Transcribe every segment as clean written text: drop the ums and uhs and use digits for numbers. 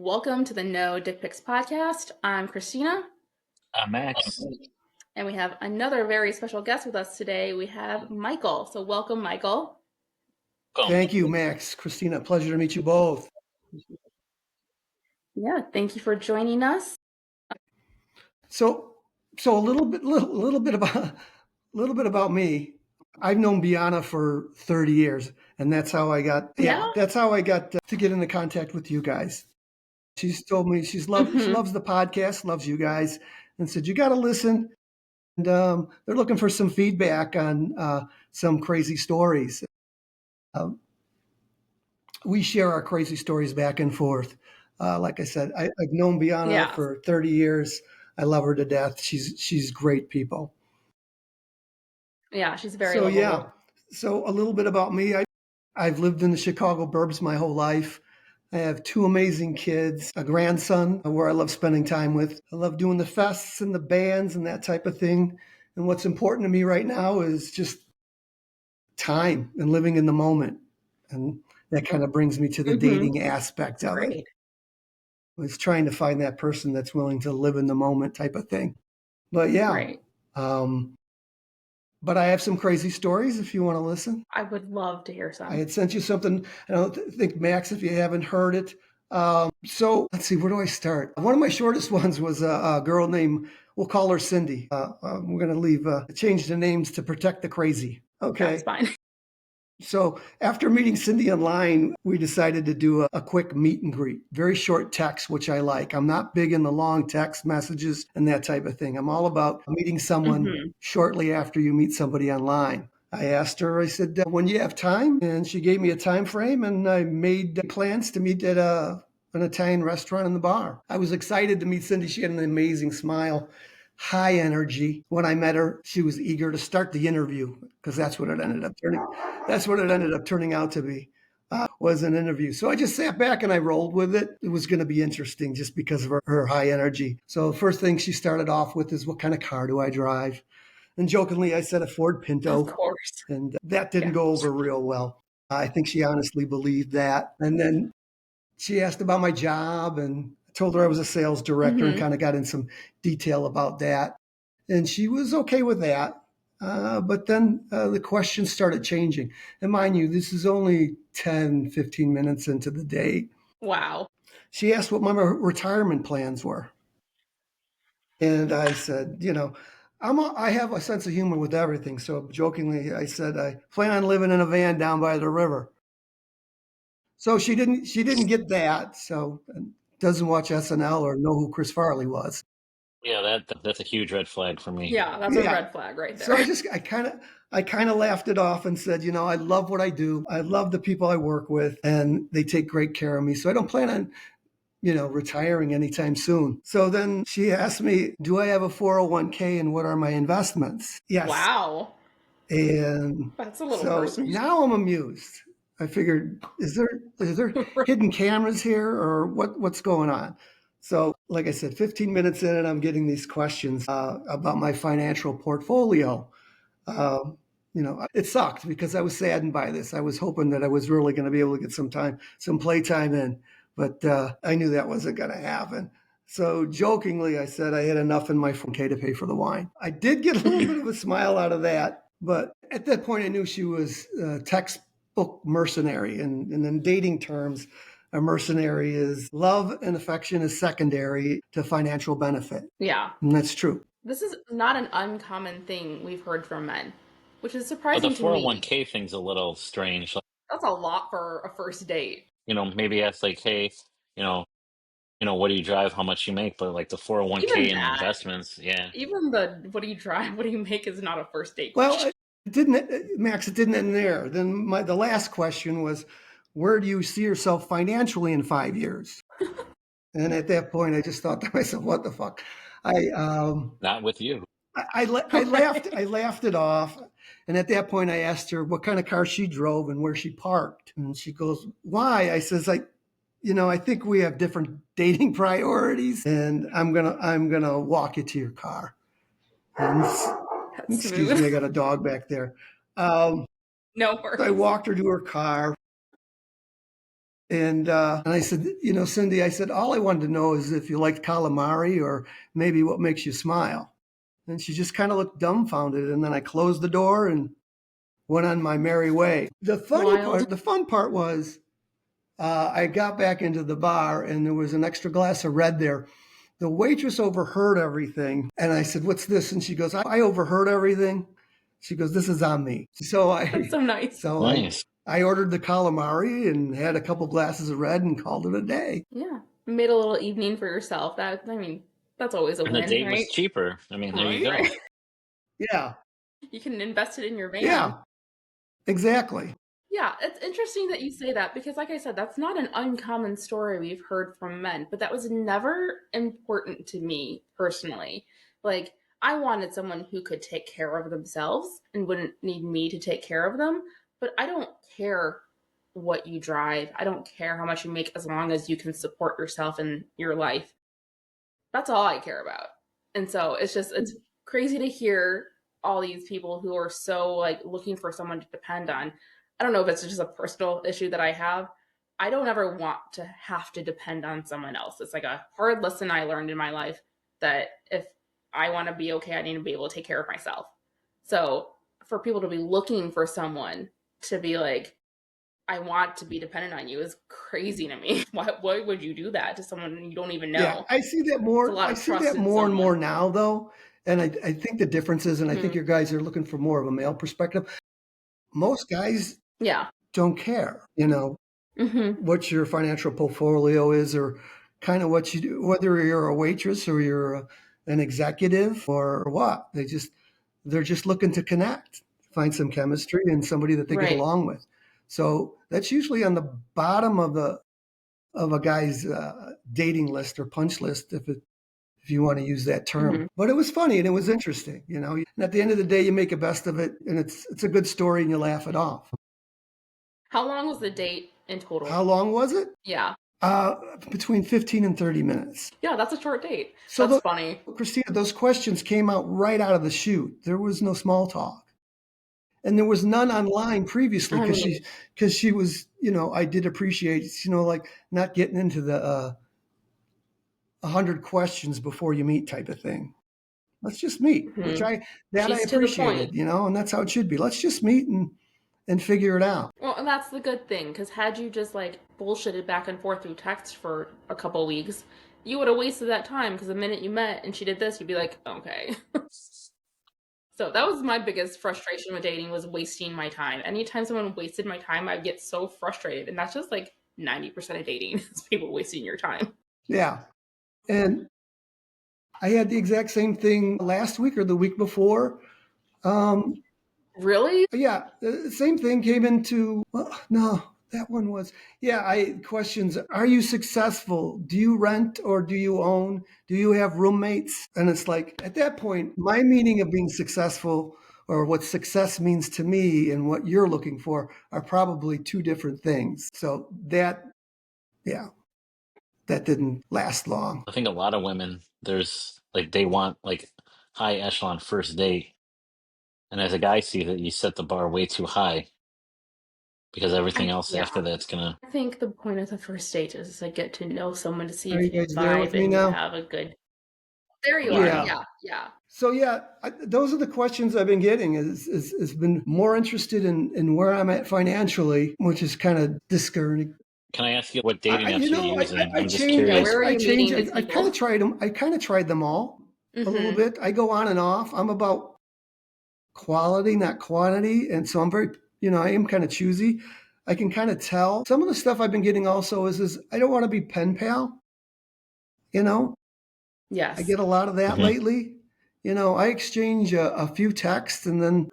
Welcome to the No Dick Pics podcast. I'm Christina, Max. and we have another very special guest with us today. We have Michael. So, welcome, Michael. Thank you, Max. Christina, pleasure to meet you both. Yeah, thank you for joining us. So a little bit about me. I've known Biana for 30 years, and that's how I got to get into contact with you guys. She's told me she loves the podcast, loves you guys, and said you got to listen. And they're looking for some feedback on some crazy stories. We share our crazy stories back and forth. Like I said, I've known Biana for 30 years. I love her to death. She's great people. Yeah, she's very lovable. So a little bit about me. I've lived in the Chicago burbs my whole life. I have two amazing kids, a grandson where I love spending time with. I love doing the fests and the bands and that type of thing. And what's important to me right now is just time and living in the moment. And that kind of brings me to the dating aspect of it. I was trying to find that person that's willing to live in the moment type of thing. But but I have some crazy stories if you want to listen. I would love to hear some. I had sent you something. I don't think, Max, if you haven't heard it. So let's see, where do I start? One of my shortest ones was a girl named, we'll call her Cindy. We're going to change the names to protect the crazy. Okay. That's fine. So after meeting Cindy online, we decided to do a quick meet and greet. Very short text, which I like. I'm not big in the long text messages and that type of thing. I'm all about meeting someone shortly after you meet somebody online. I asked her, I said, when you have time? And she gave me a time frame, and I made plans to meet at an Italian restaurant in the bar. I was excited to meet Cindy. She had an amazing smile. High energy. When I met her, she was eager to start the interview because that's what it ended up turning out to be, was an interview. So I just sat back and I rolled with it. It was going to be interesting just because of her high energy. So the first thing she started off with is, what kind of car do I drive? And jokingly, I said a Ford Pinto. Of course. And that didn't go over real well. I think she honestly believed that. And then she asked about my job, and told her I was a sales director and kind of got in some detail about that. And she was okay with that. But then the questions started changing. And mind you, this is only 10, 15 minutes into the date. Wow. She asked what my retirement plans were. And I said, I have a sense of humor with everything. So jokingly, I said, I plan on living in a van down by the river. So she didn't get that. So doesn't watch SNL or know who Chris Farley was. Yeah, that's a huge red flag for me. Yeah, that's a red flag right there. So I kind of laughed it off and said, I love what I do. I love the people I work with, and they take great care of me. So I don't plan on, retiring anytime soon. So then she asked me, do I have a 401k and what are my investments? Yes. Wow. And that's a little personal. Now I'm amused. I figured, is there hidden cameras here, or what's going on? So, like I said, 15 minutes in, and I'm getting these questions about my financial portfolio. It sucked because I was saddened by this. I was hoping that I was really going to be able to get some playtime in, but I knew that wasn't going to happen. So jokingly, I said I had enough in my 401k to pay for the wine. I did get a little bit of a smile out of that, but at that point, I knew she was textbook mercenary, and in dating terms, a mercenary is love and affection is secondary to financial benefit. Yeah. And that's true. This is not an uncommon thing we've heard from men, which is surprising to me. The 401k thing's a little strange. That's a lot for a first date. Maybe ask like, hey, what do you drive, how much you make, but like the 401k and investments, yeah. Even the what do you drive, what do you make is not a first date question. Well, Max, it didn't end there. Then the last question was, where do you see yourself financially in 5 years? And at that point, I just thought to myself, what the fuck? Not with you. I laughed it off. And at that point, I asked her what kind of car she drove and where she parked. And she goes, why? I says, I think we have different dating priorities, and I'm gonna walk you to your car. And excuse me, I got a dog back there. No worries. I walked her to her car. And I said, Cindy, I said, all I wanted to know is if you liked calamari or maybe what makes you smile. And she just kind of looked dumbfounded. And then I closed the door and went on my merry way. Wild. The fun part was I got back into the bar and there was an extra glass of red there. The waitress overheard everything. And I said, what's this? And she goes, I overheard everything. She goes, this is on me. That's so nice. Nice. I ordered the calamari and had a couple glasses of red and called it a day. Yeah. Made a little evening for yourself. That's always a And the win, date right? was cheaper. I mean, there you go. Right. Yeah. You can invest it in your van. Yeah. Exactly. Yeah, it's interesting that you say that because, like I said, that's not an uncommon story we've heard from men, but that was never important to me personally. Like, I wanted someone who could take care of themselves and wouldn't need me to take care of them, but I don't care what you drive. I don't care how much you make as long as you can support yourself and your life. That's all I care about. And so it's crazy to hear all these people who are so like looking for someone to depend on. I don't know if it's just a personal issue that I have. I don't ever want to have to depend on someone else. It's like a hard lesson I learned in my life that if I want to be okay, I need to be able to take care of myself. So for people to be looking for someone to be like, I want to be dependent on you is crazy to me. Why would you do that to someone you don't even know? Yeah, I see that It's a more. lot I of see trust that in more and someone. more now, though. And I think the difference is, and I think Mhm. your guys are looking for more of a male perspective. Most guys Yeah. don't care, Hmm. what your financial portfolio is or kind of what you do, whether you're a waitress or you're an executive or what. They're just looking to connect, find some chemistry and somebody that they get Right. along with. So that's usually on the bottom of a guy's dating list or punch list, if you want to use that term. Hmm. But it was funny and it was interesting. And at the end of the day, you make the best of it, and it's a good story, and you laugh it off. How long was the date in total? How long was it? Yeah. Between 15 and 30 minutes. Yeah, that's a short date. So, That's funny. Christina, those questions came out right out of the chute. There was no small talk, and there was none online previously I mean, because she was, I did appreciate, like not getting into the 100 questions before you meet type of thing. Let's just meet, which mhm. I She's to the point. appreciated, and that's how it should be. Let's just meet and figure it out. Well, and that's the good thing, because had you just like bullshitted back and forth through text for a couple weeks, you would have wasted that time. Because the minute you met and she did this, you'd be like, okay. So that was my biggest frustration with dating was wasting my time. Anytime someone wasted my time, I'd get so frustrated, and that's just like 90% of dating is people wasting your time. Yeah. And I had the exact same thing last week or the week before. Um, Really? yeah, the same thing came into, well, no, that one was, yeah, questions. Are you successful? Do you rent or do you own? Do you have roommates? And it's like, at that point, my meaning of being successful or what success means to me and what you're looking for are probably two different things. So yeah, that didn't last long. I think a lot of women, there's like they want like high echelon first date, and as a guy sees it, you set the bar way too high because everything else Yeah. after that's gonna. I think the point of the first date is to get to know someone to see Are if you you guys there with vibe me and you now? have a good. There you are. Yeah. Yeah. Yeah. So yeah, those are the questions I've been getting. Is been more interested in where I'm at financially, which is kind of discouraging. Can I ask you what dating I apps you you're know using? I I'm just change Yeah. Where curious. are I you change. meeting these I kind of people? tried them. I kind of tried them all a little Mm-hmm. bit. I go on and off. I'm about quality, not quantity, and so I'm very I am kind of choosy. I can kind of tell. Some of the stuff I've been getting also is I don't want to be pen pal. You know, I Yes. get a lot of that Hmm. lately. I exchange a few texts and then,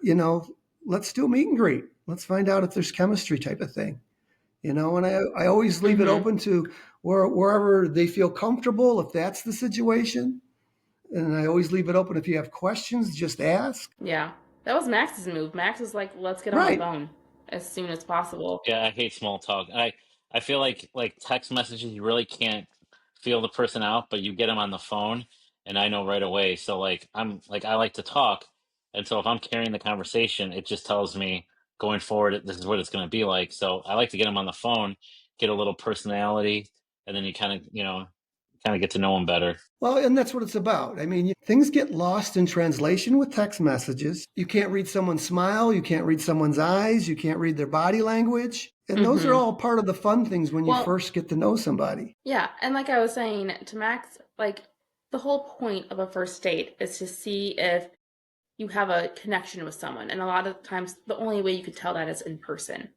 let's do a meet and greet. Let's find out if there's chemistry type of thing. And I always leave it Mm-hmm. open to wherever they feel comfortable, if that's the situation. And I always leave it open. If you have questions, just ask. Yeah. That was Max's move. Max was like, let's get on the Right. phone as soon as possible. Yeah, I hate small talk. I feel like text messages you really can't feel the person out, but you get them on the phone, and I know right away. So like I'm like I like to talk, and so if I'm carrying the conversation, it just tells me going forward this is what it's going to be like. So I like to get them on the phone, get a little personality, and then you kind of, kind of get to know them better. Well, and that's what it's about. I mean, things get lost in translation with text messages. You can't read someone's smile. You can't read someone's eyes. You can't read their body language. And those are Mm-hmm. all part of the fun things when you Well, first get to know somebody. yeah, and like I was saying to Max, like the whole point of a first date is to see if you have a connection with someone. And a lot of times the only way you can tell that is in person.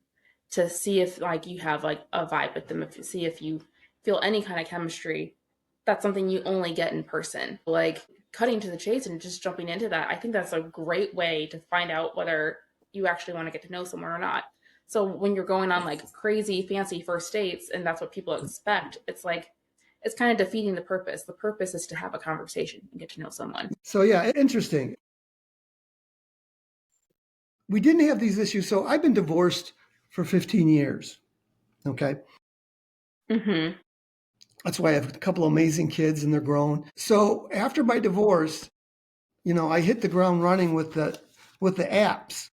To see if like you have like a vibe with them, if you see if you feel any kind of chemistry. That's something you only get in person. Like cutting to the chase and just jumping into that, I think that's a great way to find out whether you actually want to get to know someone or not. So when you're going on like crazy fancy first dates and that's what people expect, it's like it's kind of defeating the purpose. The purpose is to have a conversation and get to know someone. So, yeah, interesting. We didn't have these issues. So, I've been divorced for 15 years. Okay. Mm-hmm. That's why I have a couple of amazing kids and they're grown. So, after my divorce, I hit the ground running with the apps.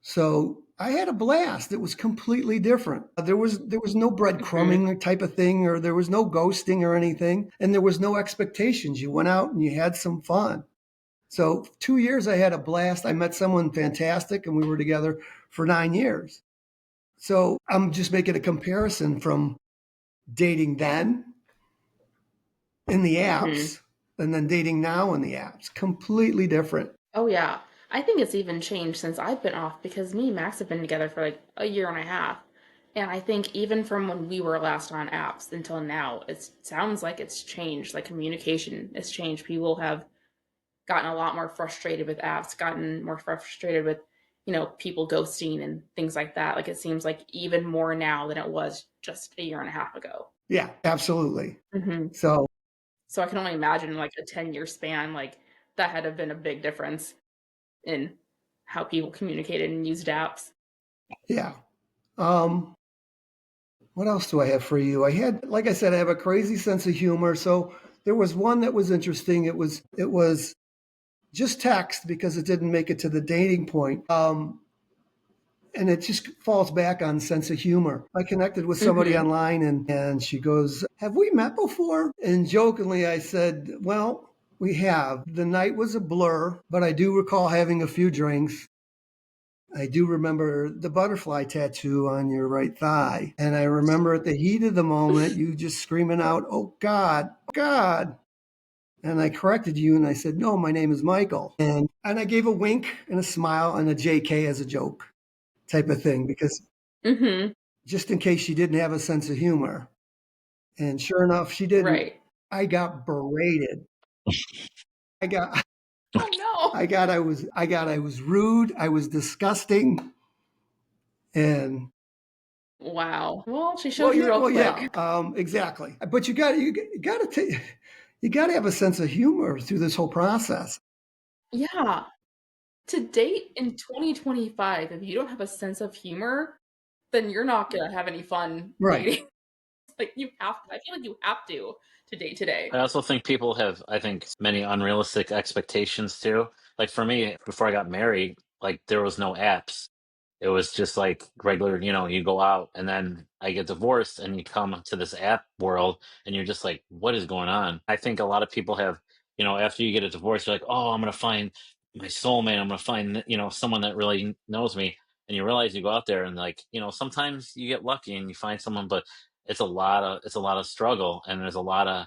So I had a blast. It was completely different. There was no Mm-hmm. breadcrumbing type of thing, or there was no ghosting or anything, and there was no expectations. You went out and you had some fun. So 2 years I had a blast. I met someone fantastic, and we were together for 9 years. So I'm just making a comparison from dating then in the Mm-hmm. apps and then dating now in the apps. Completely different. Oh yeah. I think it's even changed since I've been off because me and Max have been together for like a year and a half. And I think even from when we were last on apps until now, it sounds like it's changed. Like communication has changed. People have gotten a lot more frustrated with apps, gotten more frustrated with, people ghosting and things like that. Like it seems like even more now than it was just a year and a half ago. Yeah, absolutely. Hmm. So So I can only imagine like a 10-year span, like that had to have been a big difference in how people communicated and used apps. yeah. Um, What else do I have for you? Like I said, I have a crazy sense of humor. So there was one that was interesting. It was just text because it didn't make it to the dating point. And it just falls back on sense of humor. I connected with somebody Hmm. online and she goes, "Have we met before?" And jokingly I said, "Well, we have. The night was a blur, but I do recall having a few drinks. I do remember the butterfly tattoo on your right thigh. And I remember at the heat of the moment, you just screaming out, 'Oh God, oh God.'" And I corrected you and I said, "No, my name is Michael." And I gave a wink and a smile and a JK as a joke type of thing, because Hmm. just in case she didn't have a sense of humor. And sure enough, she didn't. Right. I got berated. I got, Oh no. I was rude. I was disgusting. And Wow. Well, she showed you real well, quick. yeah, exactly. But you got to have a sense of humor through this whole process. Yeah. To date in 2025, if you don't have a sense of humor, then you're not gonna have any fun Right. dating. Like you have I feel like you have to date today. I also think people have, I think, many unrealistic expectations too. Like for me, before I got married, like there was no apps. It was just like regular, you go out, and then I get divorced and you come to this app world and you're just like, what is going on? I think a lot of people have, after you get a divorce, you're like, oh, I'm going to find my soulmate. I'm going to find, someone that really knows me. And you realize you go out there and like, sometimes you get lucky and you find someone, but it's a lot of struggle, and there's a lot of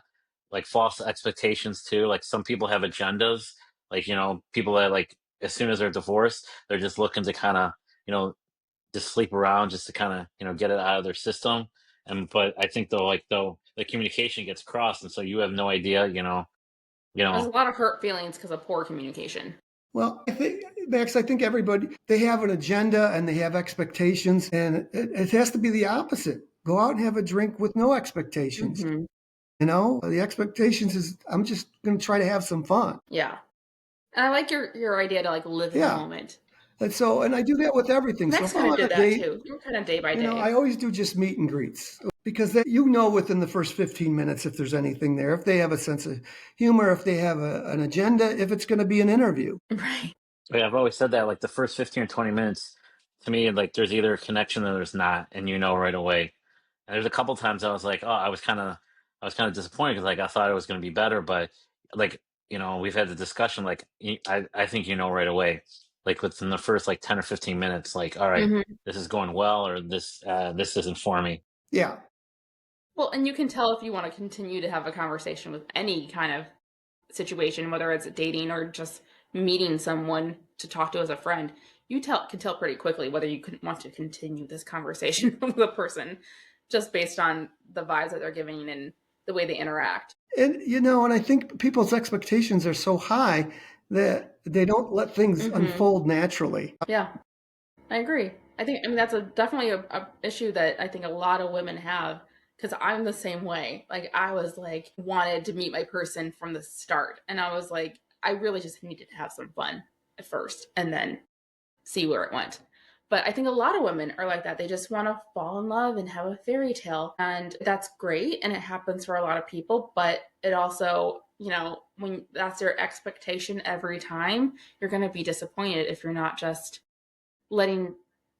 like false expectations too. Like some people have agendas, like, people that like as soon as they're divorced, they're just looking to kind of, you know, just sleep around just to kind of, get it out of their system. And but I think though the communication gets crossed, and so you have no idea, you There's know. a lot of hurt feelings because of poor communication. Well, I think, Max, I think everybody, they have an agenda and they have expectations, and it has to be the opposite. Go out and have a drink with no expectations. Hmm. The expectations is I'm just going to try to have some fun. Yeah. And I like your idea to like live in the Yeah. moment. And I do that with everything. So Max if kind I'm of on a did that date, too. You were kind of day by I day. always do just meet and greets, because within the first 15 minutes if there's anything there, if they have a sense of humor, if they have an agenda, if it's going to be an interview. Right. Yeah, I've always said that like the first 15 or 20 minutes, to me, like there's either a connection or there's not, and right away. And there's a couple times I was like, oh, I was kind of disappointed because like I thought it was going to be better, but like we've had the discussion. Like I think right away, like within the first like 10 or 15 minutes, like all right, Hmm. this is going well, or this isn't for me. Yeah. Well, and you can tell if you want to continue to have a conversation with any kind of situation, whether it's dating or just meeting someone to talk to as a friend. Can tell pretty quickly whether you want to continue this conversation with a person just based on the vibes that they're giving and the way they interact. And I think people's expectations are so high that they don't let things Hmm. unfold naturally. Yeah, I agree. I mean, that's definitely a issue that I think a lot of women have because I'm the same way. Like, I was like, wanted to meet my person from the start. And I was like, I really just needed to have some fun at first and then see where it went. But I think a lot of women are like that. They just want to fall in love and have a fairy tale. And that's great. And it happens for a lot of people. But it also, when that's your expectation every time, you're going to be disappointed if you're not just letting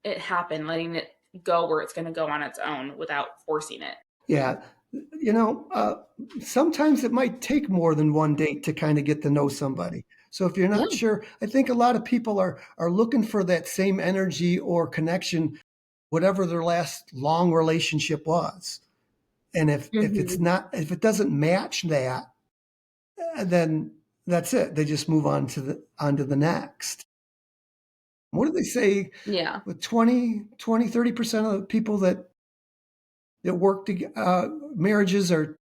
it happen, letting it go where it's going to go on its own without forcing it. Yeah. You know, uh, Sometimes it might take more than one date to kind of get to know somebody. So if you're Yeah. not sure, I think a lot of people are looking for that same energy or connection, whatever their last long relationship was. And Hmm. if it doesn't match that, then that's it. They just move on to the next. What do they say Yeah. with 30% of the people that work to marriages are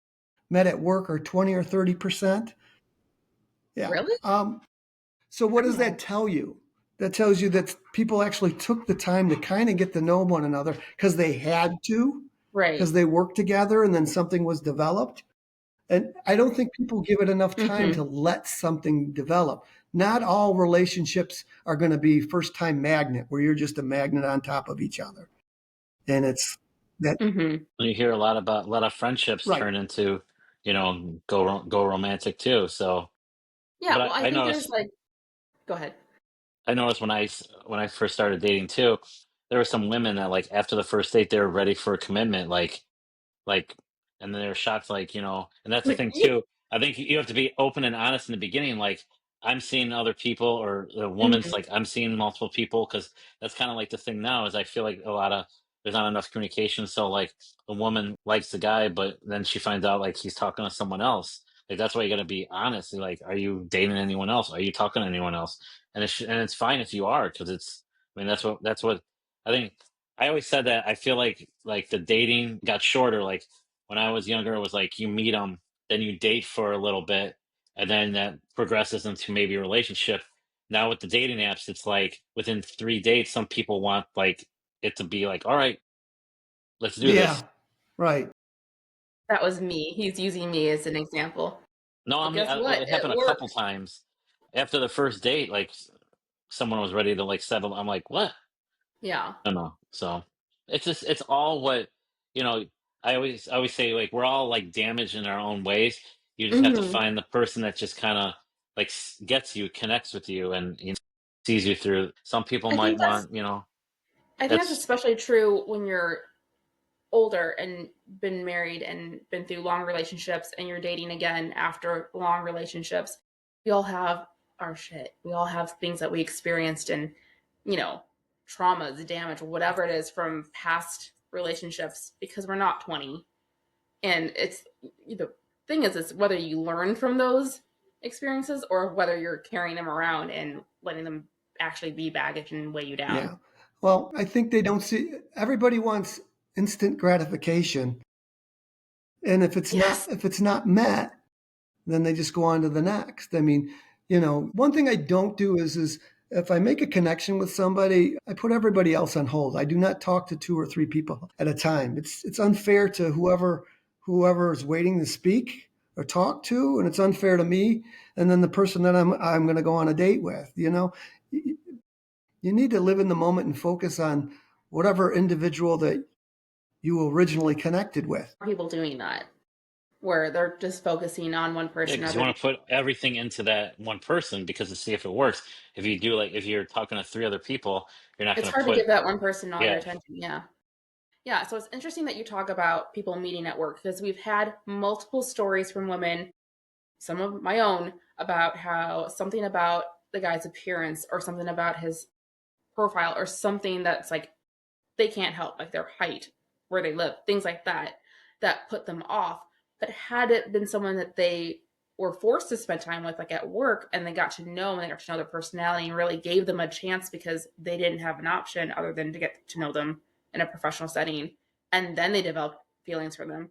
met at work are 20 or 30%? Yeah. Really? So what I don't does know. that tell you? That tells you that people actually took the time to kind of get to know one another because they had to, Right. because they worked together and then something was developed. And I don't think people give it enough time to Hmm. let something develop. Not all relationships are going to be first time magnet where you're just a magnet on top of each other. And it's that, Hmm. You hear a lot of friendships right. turn into go romantic too. So, Yeah. but Well, I I think there's noticed like, go ahead. I noticed when I first started dating too, there were some women that like after the first date they were ready for a commitment, like and then they were shocked, and that's the Like, thing too. I think you have to be open and honest in the beginning. Like I'm seeing other people, or the woman's mhm. like I'm seeing multiple people, because that's kind of like the thing now is I feel like there's not enough communication. So like a woman likes the guy, but then she finds out like he's talking to someone else. Like that's why you got to be honest. Like, are you dating anyone else? Are you talking to anyone else? And it's fine if you are, because I mean that's what I think. I always said that I feel like the dating got shorter. Like when I was younger, it was like you meet them, then you date for a little bit, and then that progresses into maybe a relationship. Now with the dating apps, it's like within 3 dates, some people want like it to be like, all right, let's do this. Yeah. Right. That was me. He's using me as an example. No, I But mean guess what? it It happened a couple worked. times. After the first date, like someone was ready to like settle. I'm like, what? Yeah. I don't know. So it's all what you know. I always say like we're all like damaged in our own ways. You just have to Hmm. find the person that just kind of like gets you, connects with you, and sees you through. Some people I might think that's want I think that's that's especially true when you're older and been married and been through long relationships and you're dating again after long relationships. We all have our shit. We all have things that we experienced and, you know, traumas, damage, whatever it is from past relationships because we're not 20. And it's the thing is whether you learn from those experiences or whether you're carrying them around and letting them actually be baggage and weigh you down. Yeah. Well, I think they don't see everybody wants instant gratification. And Yes. if it's not met, then they just go on to the next. I mean, one thing I don't do is if I make a connection with somebody, I put everybody else on hold. I do not talk to two or three people at a time. It's unfair to whoever is waiting to speak or talk to, and it's unfair to me and then the person that I'm going to go on a date with. You need to live in the moment and focus on whatever individual that you originally connected with. People doing that where they're just focusing on one yeah, person because you rather than want to put everything into that one person because to see if it works. If you do like if you're talking to three other people, you're not it's going to hard to put give that one person all your yeah attention. Yeah. Yeah, so it's interesting that you talk about people meeting at work because we've had multiple stories from women, some of my own, about how something about the guy's appearance or something about his profile or something that's like they can't help, like their height, where they live, things like that, that put them off. But had it been someone that they were forced to spend time with, like at work, and they got to know and they got to know their personality and really gave them a chance because they didn't have an option other than to get to know them in a professional setting, and then they developed feelings for them.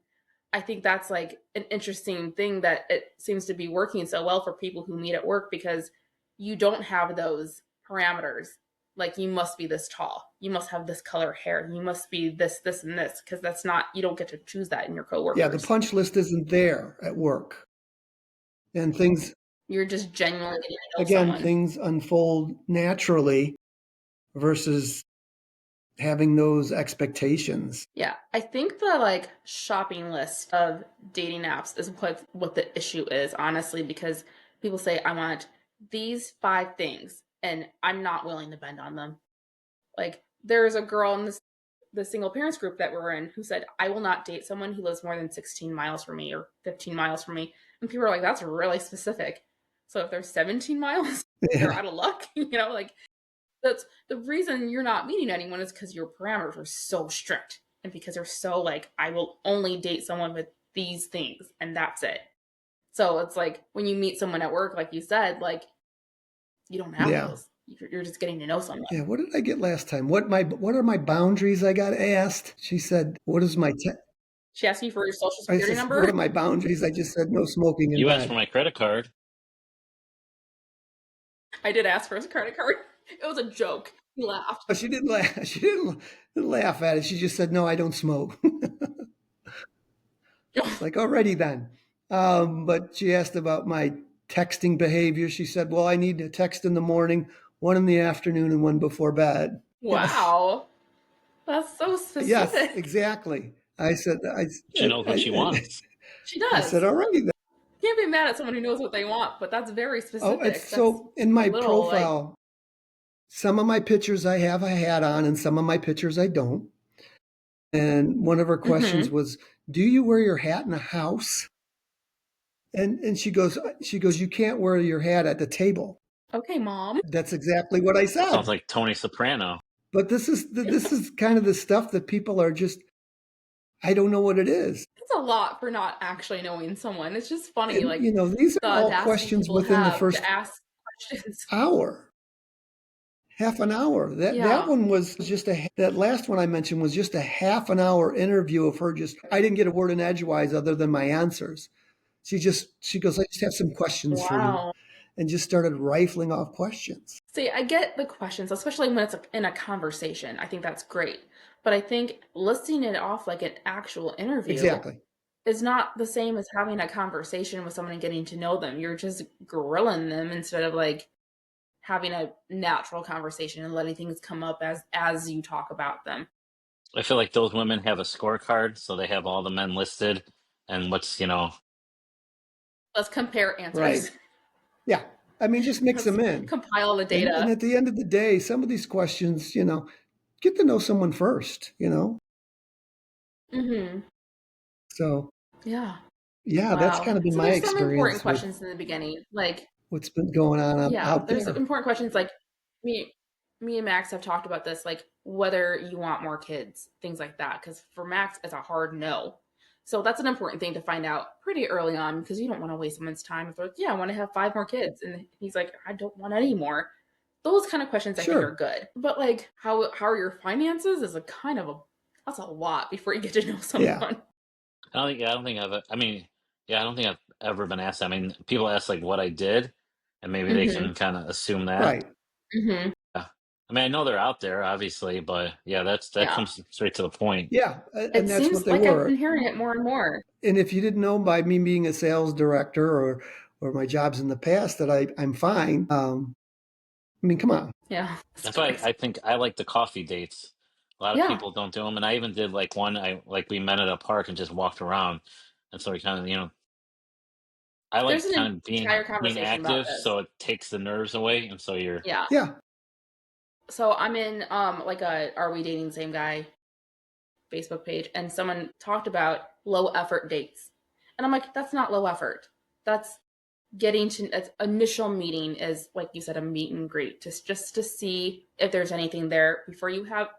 I think that's like an interesting thing that it seems to be working so well for people who meet at work because you don't have those parameters. Like you must be this tall, you must have this color hair, you must be this, and this, because that's not, you don't get to choose that in your Yeah, the coworkers. punch list isn't there at work. And things, You're just genuinely getting to know again, someone. things unfold naturally versus having those expectations. Yeah, I think the like shopping list of dating apps is what the issue is, honestly, because people say I want these 5 things and I'm not willing to bend on them. Like there's a girl in this the single parents group that we're in who said, I will not date someone who lives more than 16 miles from me or 15 miles from me. And people are like, that's really specific. So if they're 17 miles, they're Yeah. out of luck. Like that's the reason you're not meeting anyone is because your parameters are so strict. And because they're so like, I will only date someone with these things and that's it. So it's like when you meet someone at work, like you said, like you don't have Yeah. those. You're just getting to know someone. Yeah. What did I get last time? What are my boundaries? I got asked. She said, "What is my?" She asked you for your social I security said, "What number. are my boundaries?" I just said, "No smoking in You asked for bed." my credit card. I did ask for his credit card. It was a joke. He laughed. But she didn't laugh. She didn't laugh at it. She just said, "No, I don't smoke." It's like, alrighty then. But she asked about my texting behavior. She said, "Well, I need to text in the morning, one in the afternoon, and one before bed." Yes, Wow. That's so yes, specific. exactly. I said, She knows what she wants. She I said, does. alrighty then. Can't be mad at someone who knows what they want, but that's very Oh, it's specific. That's so in a my little like, profile, some of my pictures I have a hat on, and some of my pictures I don't. And one of her questions mm-hmm. was, "Do you wear your hat in the house?" And she goes, "You can't wear your hat at the table." Okay, mom. That's exactly what I Sounds said. like Tony Soprano. But this is kind of the stuff that people are just, I don't know what it is. It's a lot for not actually knowing someone. It's just funny, And like these the are all audacity questions people within the have first to ask questions. hour, half an hour. That Yeah. one was just that last one I mentioned was just a half an hour interview of her. Just, I didn't get a word in edgewise other than my answers. She goes, "I just have some questions for you," Wow. and just started rifling off questions. See, I get the questions, especially when it's in a conversation. I think that's great. But I think listing it off like an actual interview Exactly. is not the same as having a conversation with someone and getting to know them. You're just grilling them instead of like having a natural conversation and letting things come up as you talk about them. I feel like those women have a scorecard, so they have all the men listed and Let's compare Right. answers. Yeah. I mean, just mix Let's them in. compile the And data. at the end of the day, some of these questions, get to know someone first. Mm-hmm. So, Yeah. yeah, that's Wow. kind of been So my there's some important experience with questions in the beginning. Like, what's been going on yeah, out there's there. important questions like me me and Max have talked about this, like whether you want more kids, things like that. Because for Max, it's a hard no. So that's an important thing to find out pretty early on because you don't want to waste someone's time. If they're like, yeah, I want to have 5 more kids, and he's like, I don't want any more. Those kind of questions I think are Sure. good. But like, how are your finances is a kind of a that's a lot before you get to know Yeah. someone. I don't think I've, I mean, yeah, I don't think I've ever been asked. I mean, people ask like what I did, and maybe they Mm-hmm. can kind of assume that. Right. Mm-hmm. Yeah. I mean, I know they're out there, obviously, but yeah, that Yeah. comes straight to the point. Yeah. It And that's what seems they like I've were. been hearing it more and more. And if you didn't know by me being a sales director or my jobs in the past that I'm fine. I mean, come on. Yeah. That's That's why crazy. I think I like the coffee dates. A lot of Yeah. people don't do them, and I even did like one. I like we met at a park and just walked around, and so we kind of, I There's like an kind of entire being conversation about active, this. so it takes the nerves away, and so you're Yeah. Yeah. So I'm in like a are we dating the same guy Facebook page, and someone talked about low effort dates. And I'm like, that's not low effort. That's getting to initial meeting is, like you said, a meet and greet, just to see if there's anything there before you have,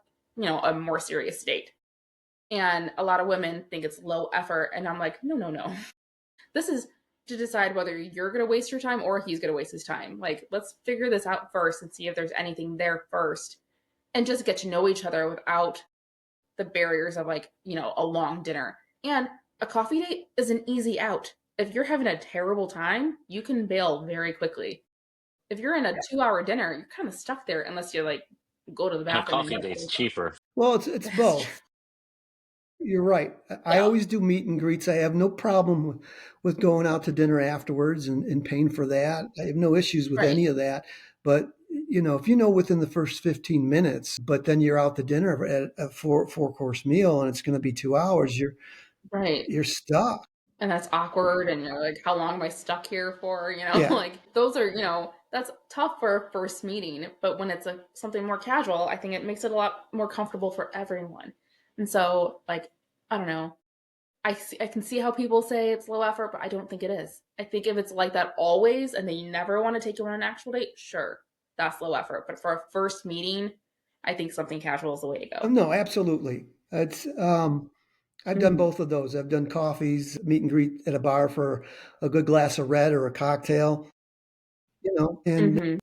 a more serious date. And a lot of women think it's low effort. And I'm like, no, no, no. This is to decide whether you're going to waste your time or he's going to waste his time. Like, let's figure this out first and see if there's anything there first and just get to know each other without the barriers of, like, a long dinner. And a coffee date is an easy out. If you're having a terrible time, you can bail very quickly. If you're in a 2-hour dinner, you're kind of stuck there unless you, like, go to the And a bathroom and coffee date's cheaper. Well, it's That's true. both. You're right. I Yeah. always do meet and greets. I have no problem with going out to dinner afterwards and paying for that. I have no issues with Right. any of that. But if within the first 15 minutes, but then you're out to dinner at a four course meal and it's going to be 2 hours, Right. you're stuck. And that's awkward, and you're like, how long am I stuck here for? Yeah. Like, those are, that's tough for a first meeting. But when it's something more casual, I think it makes it a lot more comfortable for everyone. And so, like, I don't know. I can see how people say it's low effort, but I don't think it is. I think if it's like that always and they never want to take you on an actual date, sure, that's low effort. But for a first meeting, I think something casual is the way to Oh, go. no, absolutely. It's I've done Mhm. both of those. I've done coffees, meet and greet at a bar for a good glass of red or a cocktail, and Mhm.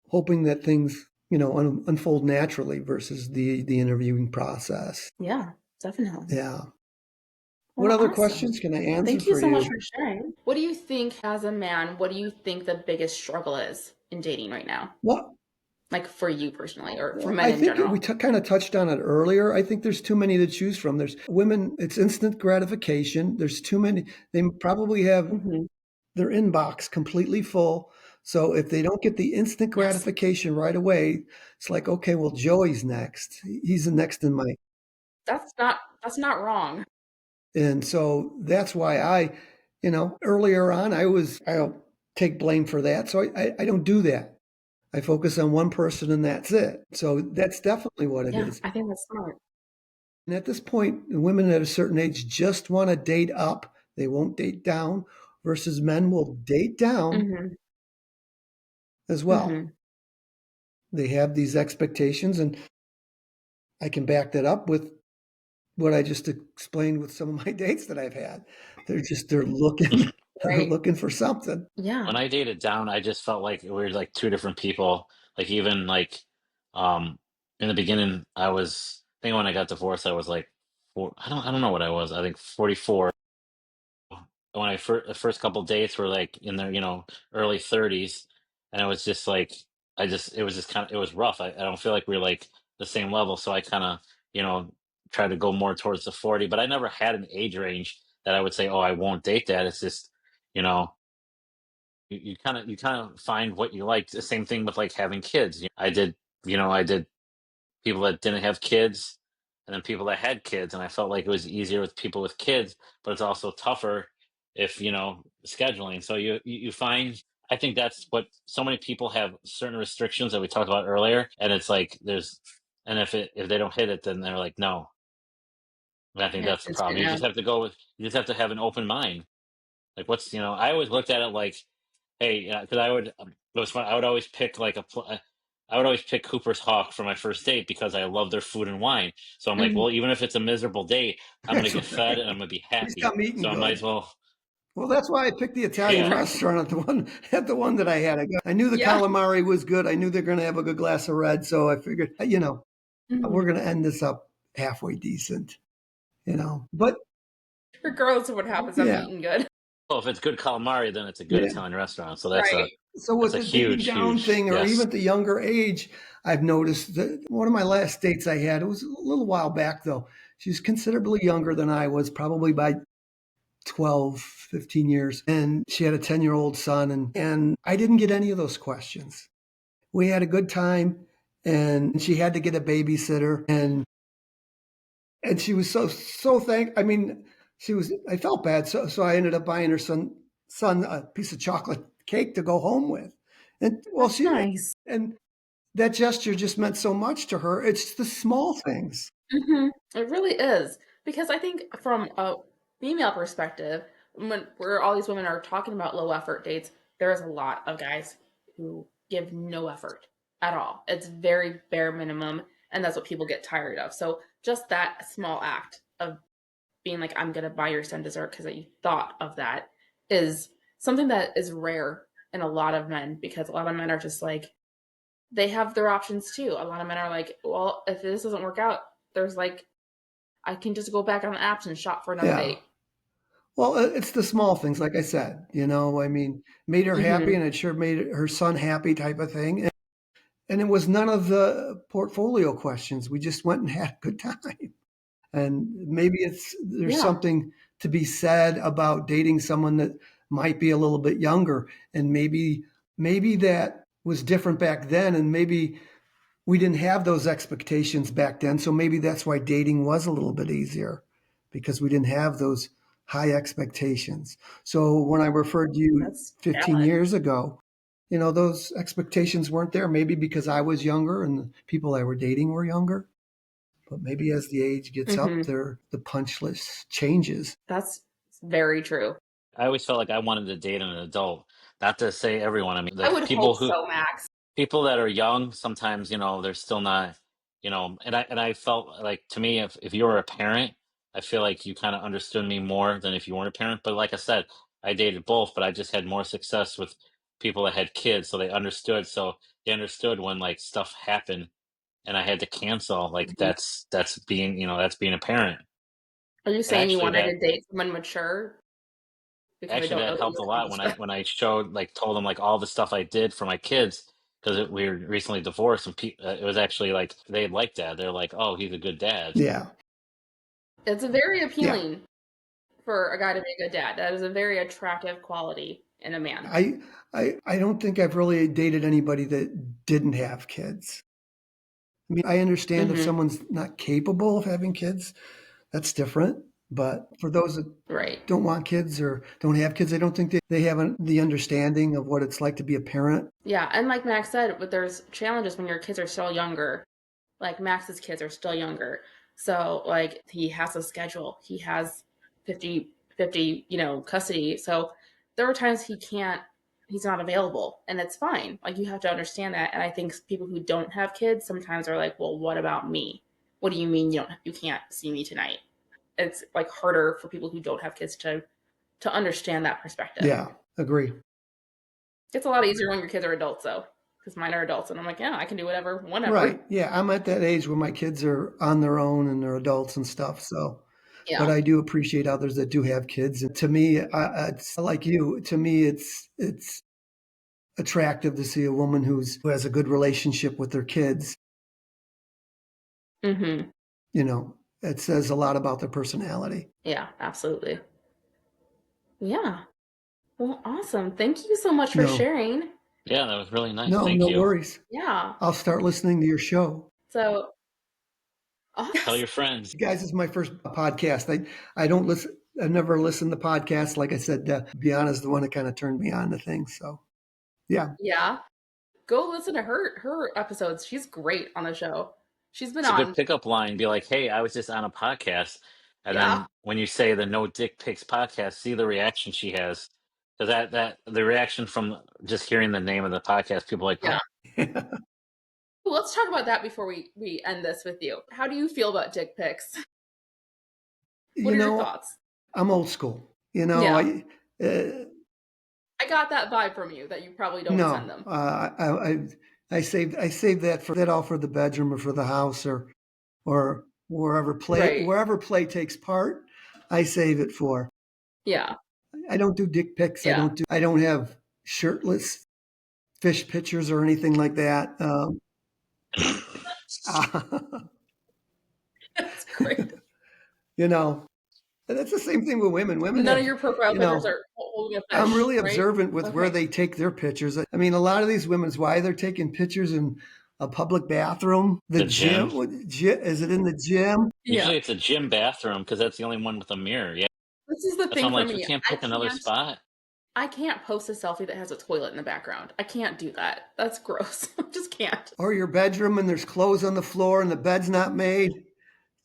hoping that things, unfold naturally versus the interviewing process. Yeah, definitely. Yeah. What Well, other awesome. questions can I answer Thank you for so much you? for sharing. What do you think, as a man, what do you think the biggest struggle is in dating right now? Well, Like, for you personally, or for men I in think we general? kind of touched on it earlier. I think there's too many to choose from. There's women, it's instant gratification. There's too many. They probably have Mhm. their inbox completely full. So if they don't get the instant Yes. gratification right away, it's like, okay, well, Joey's next. He's the next in my. That's not wrong. And so that's why earlier on, I'll take blame for that. So I don't do that. I focus on one person and that's it. So that's definitely what it Yeah, is. I think that's smart. And at this point, women at a certain age just want to date up. They won't date down, versus men will date down Mhm. as well. Mhm. They have these expectations, and I can back that up with what I just explained with some of my dates that I've had. They're looking they're Right. looking for something. Yeah. When I dated down, I just felt like we were like two different people. Like even like um in the beginning, I think when I got divorced, I was like I don't know what I was. I think 44. When I the first couple dates were like in their early 30s, and it was just like it was just kind of it was rough. I don't feel like we were like the same level, so I kind of you know tried to go more towards the 40. But I never had an age range that I would say, oh, I won't date that. It's just you know you kind of find what you like. The same thing with like having kids. I did people that didn't have kids, and then people that had kids, and I felt like it was easier with people with kids, but it's also tougher if scheduling. So you find. I think that's what so many people have certain restrictions that we talked about earlier, and it's like and if they don't hit it, then they're like no. And I think Yeah, that's the problem. instant You no. just have to you just have to have an open mind. Like I always looked at it like, hey, because it was fun. I would always pick I would always pick Cooper's Hawk for my first date because I love their food and wine. So I'm like, Mhm. well, even if it's a miserable date, I'm gonna That's get fed right. and I'm gonna be At least happy. I'm eating So I might good. as well, Well, that's why I picked the Italian yeah. Right. restaurant at the one that I had. I knew the Yeah. calamari was good. I knew they're going to have a good glass of red, so I figured, we're Mhm. going to end this up halfway decent. But Regardless of what happens, I'm yeah, eating good. Well, if it's good calamari, then it's a good yeah. Italian restaurant. So Right. So that's with a the dating huge, down huge thing, or yes. even at the younger age, I've noticed that one of my last dates I had, it was a little while back though. She's considerably younger than I was, probably by 12, 15 years. And she had a 10-year-old son, and I didn't get any of those questions. We had a good time, and she had to get a babysitter, and she was so I mean, I felt bad, so I ended up buying her son a piece of chocolate cake to go home with. And well, That's nice. and that gesture just meant so much to her. It's the small things. It really is. Because I think from a female perspective, when where all these women are talking about low effort dates, there is a lot of guys who give no effort at all. It's very bare minimum, and that's what people get tired of. So just that small act of being like, I'm gonna buy your son dessert because you thought of that is something that is rare in a lot of men because a lot of men are just like they have their options too. A lot of men are like, well, if this doesn't work out, there's like I can just go back on the apps and shop for another Yeah. date. Well, it's the small things, like I said, I mean, made her happy Mm-hmm. and it sure made her son happy type of thing. And it was none of the portfolio questions. We just went and had a good time. And maybe there's Yeah. something to be said about dating someone that might be a little bit younger. And maybe that was different back then. And maybe we didn't have those expectations back then. So maybe that's why dating was a little bit easier because we didn't have those high expectations. So when I referred to you That's 15 valid. years ago, those expectations weren't there. Maybe because I was younger and the people I were dating were younger. But maybe as the age gets up Mm-hmm. there, the punch list changes. That's very true. I always felt like I wanted to date an adult. Not to say everyone. I mean, I like would hope so, Max. people that are young, sometimes they're still not, and I felt like, to me, if you were a parent, I feel like you kind of understood me more than if you weren't a parent. But like I said, I dated both, but I just had more success with people that had kids, so they understood when like stuff happened and I had to cancel. Like Mhm. that's being a parent. Are you And saying you wanted to date someone mature? Because I actually don't know that that you helped a would lot accomplish when I that. when I showed, like, told them like all the stuff I did for my kids, because we were recently divorced, and it was actually like they liked that. They're like, "Oh, he's a good dad." Yeah. It's very Yeah. appealing for a guy to be a good dad. That is a very attractive quality in a man. I I don't think I've really dated anybody that didn't have kids. I mean, I understand if Mm-hmm. someone's not capable of having kids, that's different. But for those that Right. don't want kids or don't have kids, I don't think they have the understanding of what it's like to be a parent. Yeah, and like Max said, but there's challenges when your kids are still younger. Like Max's kids are still younger. So like he has a schedule. He has 50, custody. So there are times he's not available and it's fine. Like you have to understand that. And I think people who don't have kids sometimes are like, well, what about me? What do you mean you can't see me tonight? It's like harder for people who don't have kids to understand that perspective. Yeah, agree. It's a lot easier when your kids are adults though. Because mine are adults and I'm like, yeah, I can do whatever, whenever. Right. Yeah, I'm at that age where my kids are on their own and they're adults and stuff. So, but Yeah. I do appreciate others that do have kids. And to me, it's like you. To me, it's attractive to see a woman who has a good relationship with their kids. Mm-hmm. It says a lot about their personality. Yeah, absolutely. Yeah. Well, awesome. Thank you so much for No, sharing. Yeah, that was really nice. no, Thank no you. worries. Yeah. I'll start listening to your show. So, Tell yes. your friends. Guys, this is my first podcast. I don't listen. I've never listened to podcasts. Like I said, to be honest, the one that kind of turned me on to things. So yeah, Yeah. Go listen to her episodes. She's great on the show. She's been It's a good on. pickup line. Be like, "Hey, I was just on a podcast," and Yeah. then when you say the No Dick Pics podcast, see the reaction she has. Because that the reaction from just hearing the name of the podcast, people are like, Yeah. "What?" Well, let's talk about that before we end this with you. How do you feel about dick pics? What you are your know, thoughts? I'm old school. Yeah. Uh, I got that vibe from you that you probably don't send no, them. I saved that all for the bedroom or for the house or Right. wherever play takes part. I save it for. Yeah. I don't do dick pics. Yeah. I don't have shirtless fish pictures or anything like that. That's great. you know, and that's the same thing with women. Women None of have, your profile you pictures know, are holding a I'm fish, really right? observant with where Okay. they take their pictures. I mean, a lot of these women's why they're taking pictures in a public bathroom, the The gym. gym. Is it in the gym? Yeah. Usually, it's a gym bathroom because that's the only one with a mirror. Yeah, This is the that's why thing I'm for like, we me. can't pick another spot. I can't post a selfie that has a toilet in the background. I can't do that. That's gross. I just can't. Or your bedroom and there's clothes on the floor and the bed's not made.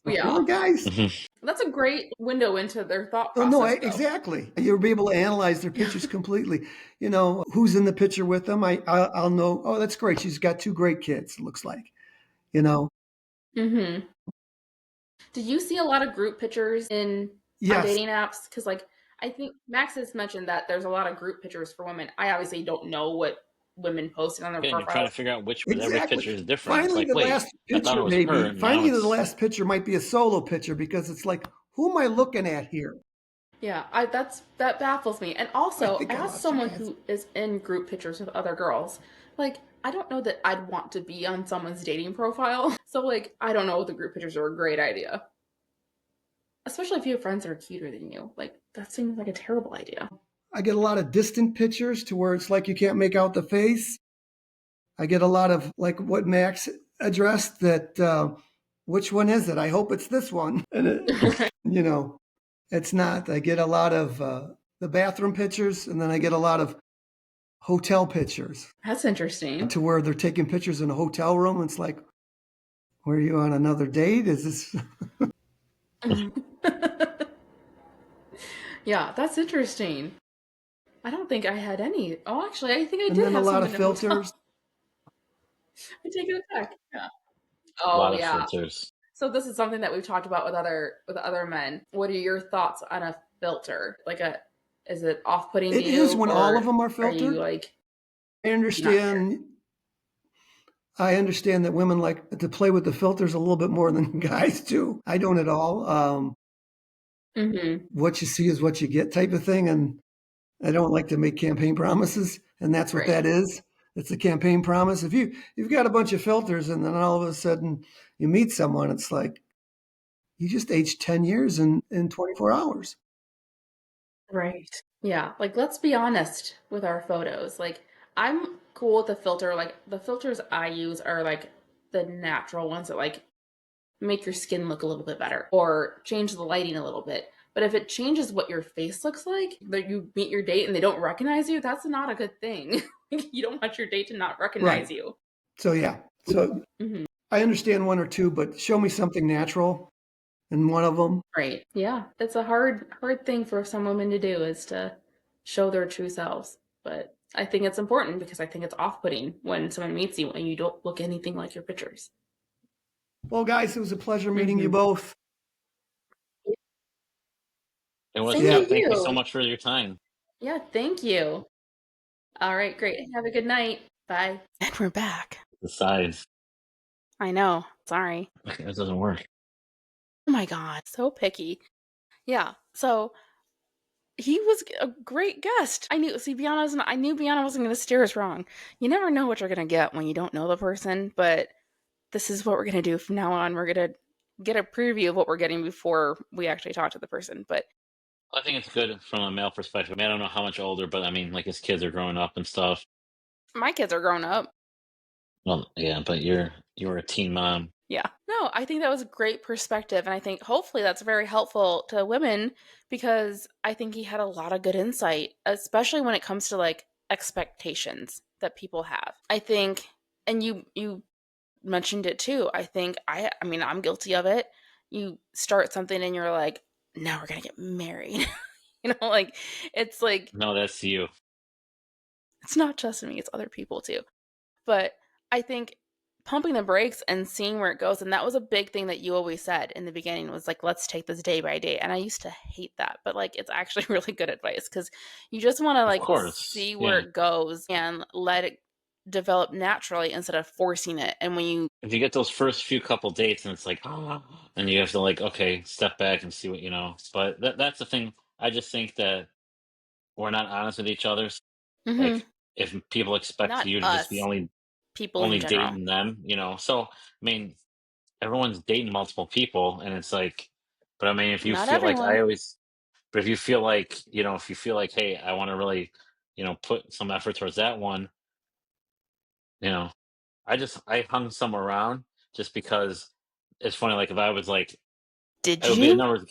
Yeah. Really, guys? That's a great window into their thought Oh, no, process, though. exactly. You'll be able to analyze their Yeah. pictures completely. You know, who's in the picture with them. I'll know, oh, that's great. She's got two great kids, it looks like, you know. Mm-hmm. Did you see a lot of group pictures in on Yes. dating apps? Because like I think Max has mentioned that there's a lot of group pictures for women. I obviously don't know what women posted on their And you're trying profiles. to figure out which, but every Exactly. picture is different. It's Finally, like, the wait, last I thought picture, it was her, maybe. and now Finally, the it's last picture might be a solo picture because it's like, who am I looking at here? Yeah, that baffles me. And I also, think I as lost your someone ads. who is in group pictures with other girls, like I don't know that I'd want to be on someone's dating profile. So like I don't know if the group pictures are a great idea. Especially if you have friends that are cuter than you. Like that seems like a terrible idea. I get a lot of distant pictures to where it's like you can't make out the face. I get a lot of like what Max addressed that, which one is it? I hope it's this one. And, you know, it's not. I get a lot of the bathroom pictures, and then I get a lot of hotel pictures That's interesting. to where they're taking pictures in a hotel room. It's like, were you on another date? Is this? Yeah, that's interesting. I don't think I had any. Oh, actually, I think I And did then a have lot some of in a hotel. filters. I take it back. Yeah. a Oh lot of yeah. filters. So this is something that we've talked about with other men. What are your thoughts on a filter? Like a is it off-putting to It is you when all of or them are are you filtered. like I do not care? understand. I understand that women like to play with the filters a little bit more than guys do. I don't at all. Mm-hmm. What you see is what you get type of thing. And I don't like to make campaign promises. And that's what Right. that is. It's a campaign promise. If you've got a bunch of filters and then all of a sudden you meet someone, it's like you just aged 10 years in 24 hours. Right. Yeah. Like let's be honest with our photos. Like I'm cool with the filter. Like the filters I use are like the natural ones that like make your skin look a little bit better or change the lighting a little bit. But if it changes what your face looks like, that you meet your date and they don't recognize you, that's not a good thing. You don't want your date to not Right. recognize you. So, yeah. So Hmm. I understand one or two, but show me something natural in one of them. Right. Yeah. It's a hard thing for some women to do is to show their true selves. But I think it's important because I think it's off putting when someone meets you and you don't look anything like your pictures. Well, guys, it was a pleasure meeting you Hmm. both. It was, Same to Yeah. yeah. Thank you so you. much for your time. Yeah. Thank you. All right. Great. Have a good night. Bye. And we're back. The size, I know. Sorry. it doesn't work. Oh my God. So picky. Yeah. So he was a great guest. I knew Bianna wasn't going to steer us wrong. You never know what you're going to get when you don't know the person, but this is what we're going to do from now on. We're going to get a preview of what we're getting before we actually talk to the person. But I think it's good from a male perspective. I mean, I don't know how much older, but I mean, like his kids are growing up and stuff. my kids are grown up. Well, yeah, but you were a teen mom. Yeah. No, I think that was a great perspective. And I think hopefully that's very helpful to women because I think he had a lot of good insight, especially when it comes to like expectations that people have. I think, and you mentioned it too. I mean, I'm guilty of it. You start something and you're like, now we're going to get married. Like it's like, No, that's you. it's not just me, it's other people too. But I think pumping the brakes and seeing where it goes, and that was a big thing that you always said in the beginning was like, let's take this day by day. And I used to hate that, but like it's actually really good advice because you just want to Of like course. see where Yeah. it goes and let it develop naturally instead of forcing it. And when you If you get those first few couple dates and it's like, and you have to like, okay, step back and see what you know. But that's the thing. I just think that we're not honest with each other. Mhm. Like, if people expect Not you to just be us, people in only general. dating them, so I mean, everyone's dating multiple people, and it's like, but I mean, if you Not feel like everyone. but if you feel like, if you feel like, hey, I want to really, put some effort towards that one, you know, I hung some around just because it's funny. Like if I was like, Did it would be a you? number.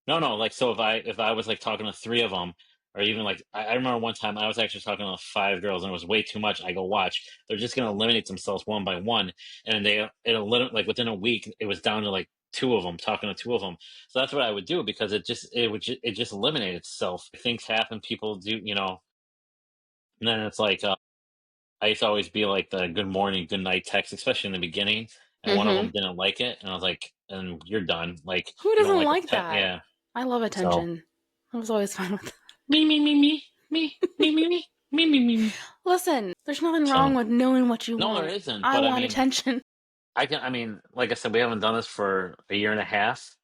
No, no. Like so, if I was like talking to three of them, or even like I remember one time I was actually talking to five girls and it was way too much. I go watch. They're just gonna eliminate themselves one by one, and it like within a week it was down to like two of them, talking to two of them. So that's what I would do because it just eliminate itself. Things happen, people do, and then it's like I used to always be like the good morning, good night text, especially in the beginning. And one of Mm-hmm. them didn't like it, and I was like, "And you're done. Like Who you don't doesn't like like that? yeah." I love So attention. I was always fine with that. me me me me me me me me me me me me. Listen, there's nothing wrong So with knowing what you no, there want. isn't. I But I want mean, attention. I mean, like I said, we haven't done this for a year and a half,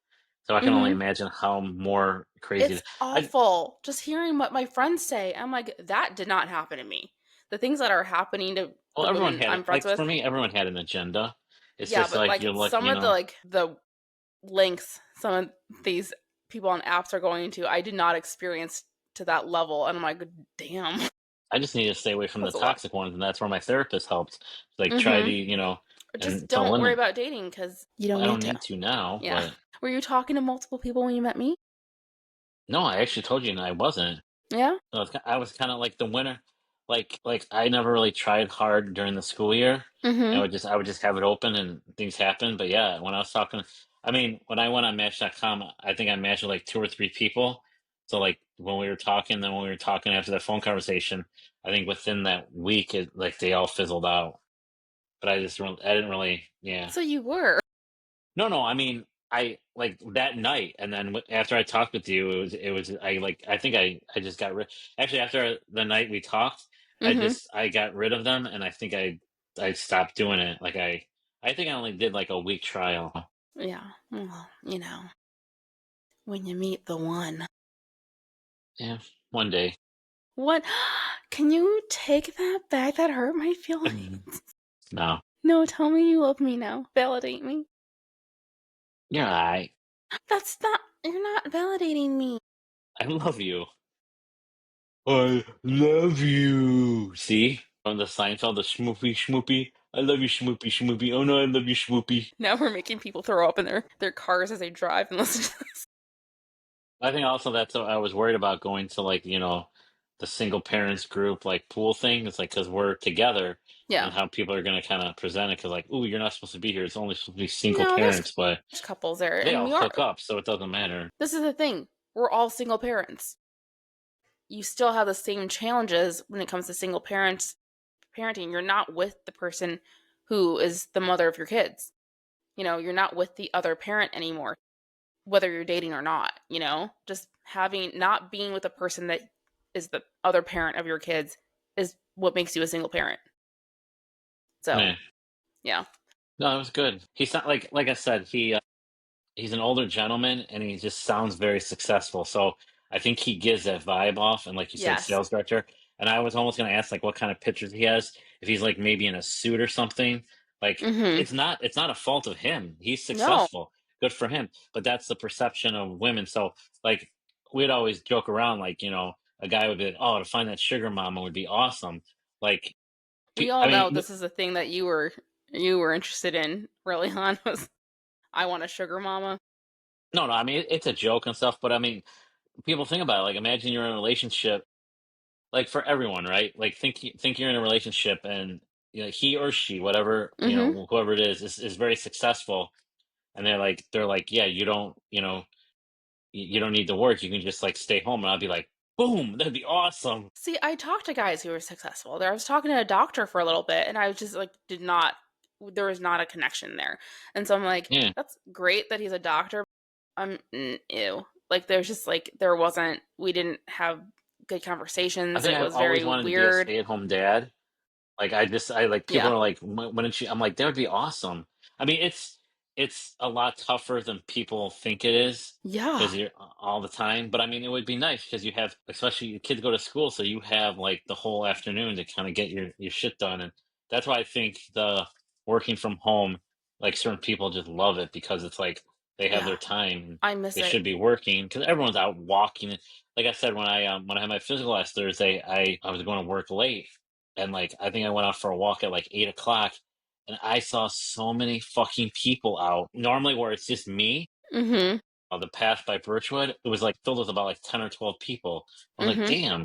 so I can only Mm-hmm. imagine how more crazy. It's I awful. Just hearing what my friends say, I'm like, that did not happen to me. The things that are happening to well, the everyone women had I'm it. friends Like with, for me, everyone had an agenda. It's yeah, just but like like you're like, some of the the lengths some of these people on apps are going into, I did not experience to that level, and I'm like, damn, I just need to stay away from the that's a lot. toxic ones, and that's where my therapist helps. Like try to, Mm-hmm. Just and to don't worry limit. about dating because you don't I need don't to. need to now, Yeah. but Were you talking to multiple people when you met me? no, I actually told you, and I wasn't. Yeah. I was kind of like the winner. Like I never really tried hard during the school year. Mm-hmm. I would just have it open and things happen. But yeah, when I was talking, I mean, when I went on Match.com, I think I matched with like two or three people. So like when we were talking, then when we were talking after that phone conversation, I think within that week, like they all fizzled out. But I didn't really, yeah. So you were. No, no. I mean, I like that night, and then after I talked with you, it was I like I think I just got rid. Actually, after the night we talked, Mm-hmm. I got rid of them, and I think I stopped doing it. I think I only did like a week trial. Yeah. Well, when you meet the one. Yeah, one day. What? Can you take that back? That hurt my Mhm. feelings. No, No, tell me you love me now. Validate me. yeah, That's not. You're not validating me. I love you. I love you. See, from the Seinfeld, the Schmoopy Schmoopy. I love you, Schmoopy Schmoopy. Oh no, I love you, Schmoopy. Now we're making people throw up in their cars as they drive and listen to this. I think also that's what I was worried about going to like, the single parents group like pool thing. It's like because we're together Yeah. and how people are going to kind of present it because like, ooh, you're not supposed to be here. It's only supposed to be single No, parents, but there's couples there, they and all we are. hook up, so it doesn't matter. This is the thing. We're all single parents. You still have the same challenges when it comes to single parents parenting. You're not with the person who is the mother of your kids. You're not with the other parent anymore, whether you're dating or not. Just having not being with a person that is the other parent of your kids is what makes you a single parent. So, Yeah. yeah. No, it was good. He's not like I said, he's an older gentleman and he just sounds very successful. So I think he gives that vibe off. And like you said, Yes. sales director. And I was almost going to ask like what kind of pictures he has. If he's like maybe in a suit or something. Like Mhm. it's not a fault of him. He's No. successful. Good for him. But that's the perception of women. So like we'd always joke around like, a guy would be like, oh, to find that sugar mama would be awesome. Like We all I know mean, this is the thing that you were interested in early on was I want a sugar mama. no, no, I mean it's a joke and stuff, but I mean people think about it. Like imagine you're in a relationship like for everyone, right? Like think you're in a relationship and he or she, whatever, Mhm. whoever it is very successful and they're like, yeah, you don't, you don't need to work. You can just like stay home. And I'll be like, boom, that'd be awesome. See, I talked to guys who were successful. There I was talking to a doctor for a little bit and I was just like did not there was not a connection there. And so I'm like, Yeah. that's great that he's a doctor. Ew. Like there's just like there wasn't we didn't have good I conversations. think It I've was always very wanted to be a weird. stay-at-home dad. Like I like people Yeah. are like, when did she? I'm like, that would be awesome. I mean, it's a lot tougher than people think it is Yeah. because you're all the time. But I mean, it would be nice because you have, especially your kids go to school, so you have like the whole afternoon to kind of get your shit done. And that's why I think the working from home, like certain people just love it because it's like they have Yeah. their time. I miss They it. should be working because everyone's out walking. Like I said, when I had my physical last Thursday, I was going to work late and like I think I went out for a walk at like 8 o'clock, and I saw so many fucking people out. Normally, where it's just me, Mhm. the path by Birchwood, it was like filled with about like 10 or 12 people. I was like, Mhm. damn.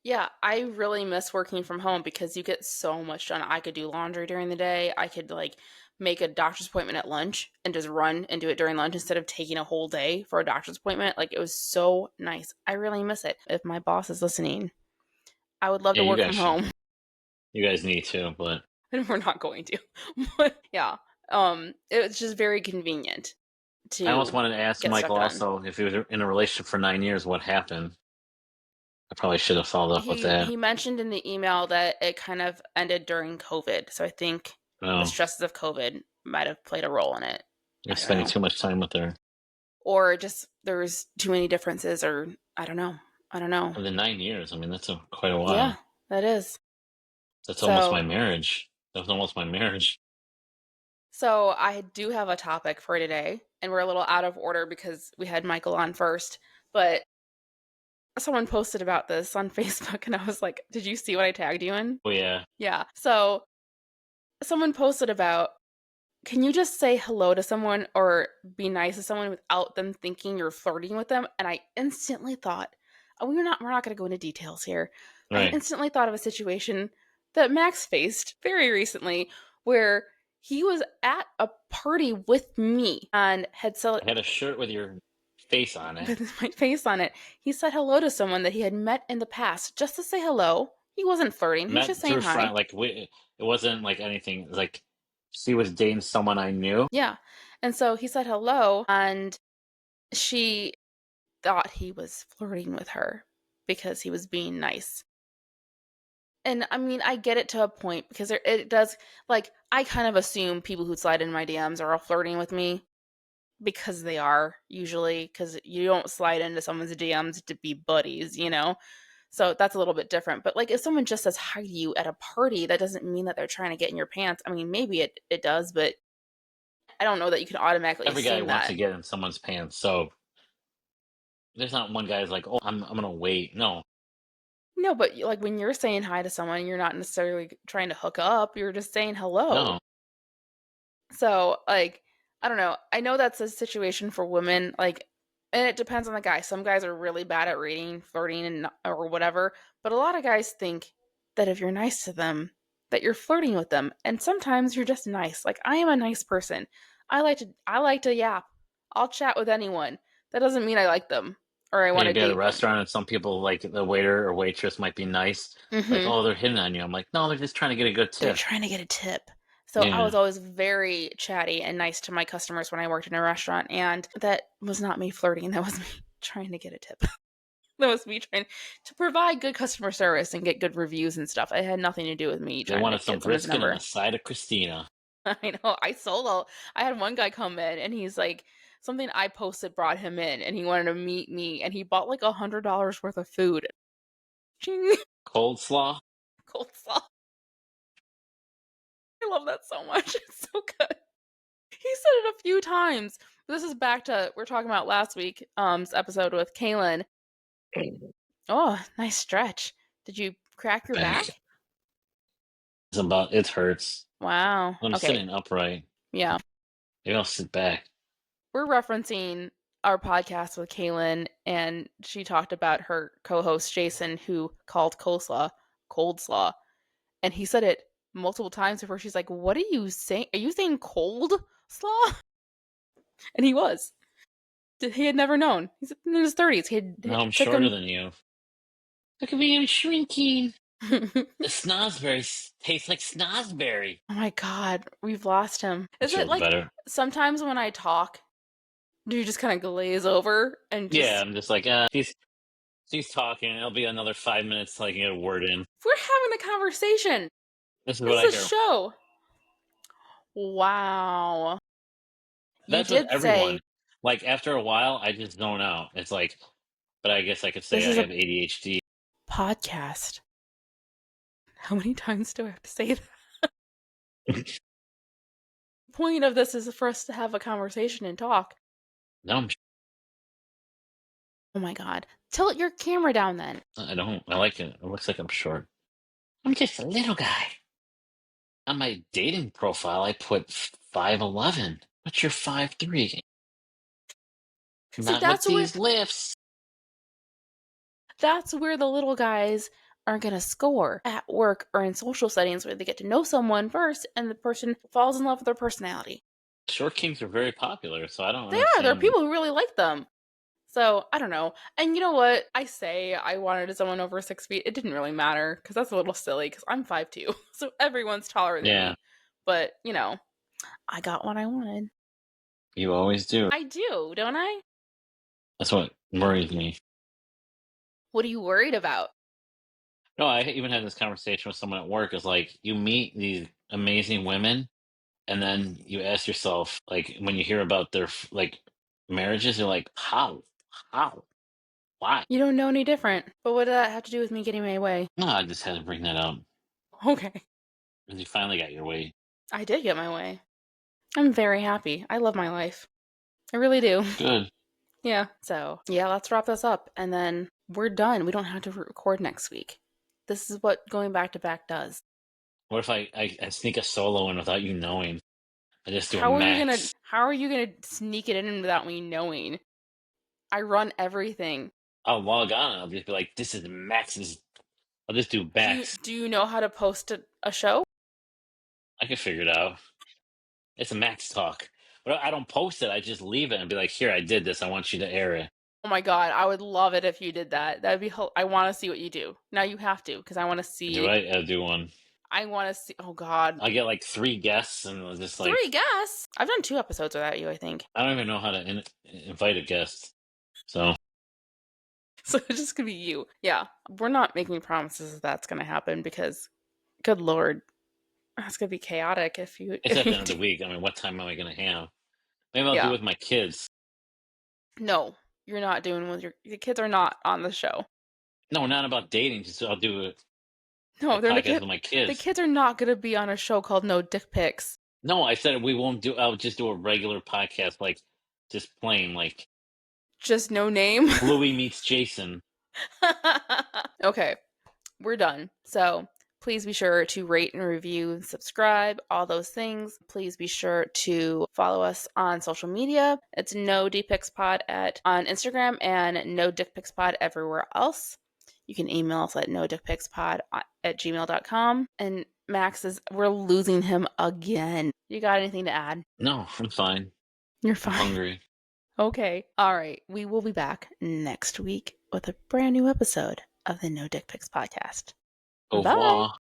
Yeah, I really miss working from home because you get so much done. I could do laundry during the day. I could like make a doctor's appointment at lunch and just run and do it during lunch instead of taking a whole day for a doctor's appointment. Like, it was so nice. I really miss it. If my boss is listening, I would love Yeah, to you work guys from should. home. You guys need to, but And we're not going to. But yeah, it's just very convenient I almost to wanted to ask get stuff Michael done. also if he was in a relationship for 9 years, what happened. I probably should have followed up with that. He mentioned in the email that it kind of ended during COVID, so I think the No, stresses of COVID might have played a role in it. you're I don't spending know. too much time with her. Or just there was too many differences, or I don't know. I don't know. And then 9 years. I mean, that's quite a Yeah, while. that is. That's almost my So, marriage. That was almost my marriage. so I do have a topic for today, and we're a little out of order because we had Michael on first, but someone posted about this on Facebook, and I was like, "Did you see what I tagged you in?" Oh yeah, Yeah. So, someone posted about, can you just say hello to someone or be nice to someone without them thinking you're flirting with them? And I instantly thought, oh, we're not going to go into details here. I right. instantly thought of a situation that Max faced very recently where he was at a party with me and had I had a shirt with your face on it. with my face on it. He said hello to someone that he had met in the past just to say hello. He wasn't flirting. He was Met just saying through hi. friend. Like it wasn't like anything. It was like she was dating someone I knew. Yeah. And so he said hello, and she thought he was flirting with her because he was being nice. And I mean, I get it to a point because it does, like, I kind of assume people who slide in my DMs are all flirting with me because they are usually, because you don't slide into someone's DMs to be buddies, you know? So that's a little bit different. But like, if someone just says hi to you at a party, that doesn't mean that they're trying to get in your pants. I mean, maybe it does, but I don't know that you can automatically Every guy assume wants to that. get in someone's pants. So there's not one guy who's like, oh, I'm gonna wait. No, No, but like when you're saying hi to someone, you're not necessarily trying to hook up. You're just saying hello. no. So, like, I don't know. I know that's a situation for women, like, and it depends on the guy. Some guys are really bad at reading, flirting, and or whatever. But a lot of guys think that if you're nice to them, that you're flirting with them. And sometimes you're just nice. Like, I am a nice person. I like to yap. I'll chat with anyone. That doesn't mean I like them or I want You'd to be at a date them. restaurant and some people like the waiter or waitress might be nice. Like, Mhm. oh, they're hitting on you. I'm like, no, they're just trying to get a good They're tip. trying to get a tip. So I Yeah. was always very chatty and nice to my customers when I worked in a restaurant, and that was not me flirting. That was me trying to get a tip. That was me trying to provide good customer service and get good reviews and stuff. It had nothing to do with me They trying to wanted some get someone's brisket and a number. side of Christina. I know. I sold all. I had one guy come in and he's like, something I posted brought him in, and he wanted to meet me, and he bought like $100 worth of food. Ching. Cold slaw. Coleslaw. I love that so much. It's so good. He said it a few times. This is back to we're talking about last week's episode with Kaylin. Oh, nice stretch. Did you crack your Back. back? It hurts. Wow. I'm Okay. sitting upright. Yeah. Maybe I'll sit back. We're referencing our podcast with Kaylin, and she talked about her co-host Jason, who called coleslaw cold slaw, and he said it multiple times before. She's like, "What are you saying? Are you saying cold slaw?" And he was. He had never known. He's in his 30s. No, It I'm took shorter him. than you. Look at me, I'm shrinking. The snozberries taste like snozberry. Oh my god, we've lost him. That Is it feels like better. sometimes when I talk, do you just kind of glaze over and Yeah, just I'm just like, she's talking. It'll be another 5 minutes till I can get a word in. we're having a conversation. This is what This I is a hear. show. Wow. You That's with did say everyone. Like after a while, I just zone out. It's like, but I guess I could say this I is a have ADHD. podcast. How many times do I have to say that? The point of this is for us to have a conversation and talk. No, Oh my god. Tilt your camera down then. I don't. I like it. It looks like I'm short. I'm just a little guy. On my dating profile, I put 5'11". But you're 5'3". See, Not with these lifts. that's where the little guys are going to score at work or in social settings where they get to know someone first and the person falls in love with their personality. Short kings are very popular, so I don't They are. There are understand. people who really like them. So, I don't know. And you know what? I say I wanted someone over 6 feet. It didn't really matter because that's a little silly because I'm 5'2". So everyone's taller than Yeah, me. But, I got what I wanted. you always do. I do, don't I? That's what worries me. What are you worried about? No, I even had this conversation with someone at work. It's like you meet these amazing women, and then you ask yourself, like, when you hear about their like marriages, you're like, how, why? You don't know any different. But what did that have to do with me getting my way? No, I just had to bring that up Okay. because you finally got your way. I did get my way. I'm very happy. I love my life. I really do. Good. Yeah. So, yeah, let's wrap this up. And then we're done. We don't have to record next week. This is what going back to back does. What if I sneak a solo in without you knowing? I just do a How are you gonna max. sneak it in without me knowing? I run everything. I'll log on and I'll just be like, this is Max's. I'll just do max. Do you know how to post a show? I can figure it out. It's a max talk. But I don't post it. I just leave it and be like, here, I did this. I want you to air it. Oh my god, I would love it if you did that. That'd be I want to see what you do. Now you have to because I want to Do see. I? I'll do one. I want to see. Oh god, I get like 3 guests and it's just 3 like, guests. I've done 2 episodes without you, I think. I don't even know how to invite a guest. So So it's just gonna be you. Yeah, we're not making promises that's gonna happen because, good lord, that's gonna be chaotic if you. it's at the end of the week. I mean, what time am I going to have? Maybe I'll do it Yeah. with my kids. No, you're not doing with the kids are not on the show. No, not about dating. Just I'll do a No, they're podcast with my the kids. kids are not gonna be on a show called No Dick Pics. No, I said we won't do. I'll just do a regular podcast, like just plain, like Just no name. Bluey meets Jason. Okay, we're done. So please be sure to rate and review and subscribe, all those things. Please be sure to follow us on social media. It's No Dpics Pod on Instagram and No Dick Pics Pod everywhere else. You can email us at nodickpicspod@gmail.com. And Max we're losing him again. You got anything to add? No, I'm fine. You're I'm fine. hungry. Okay. All right. We will be back next week with a brand new episode of the No Dick Pics podcast. Au Bye. revoir.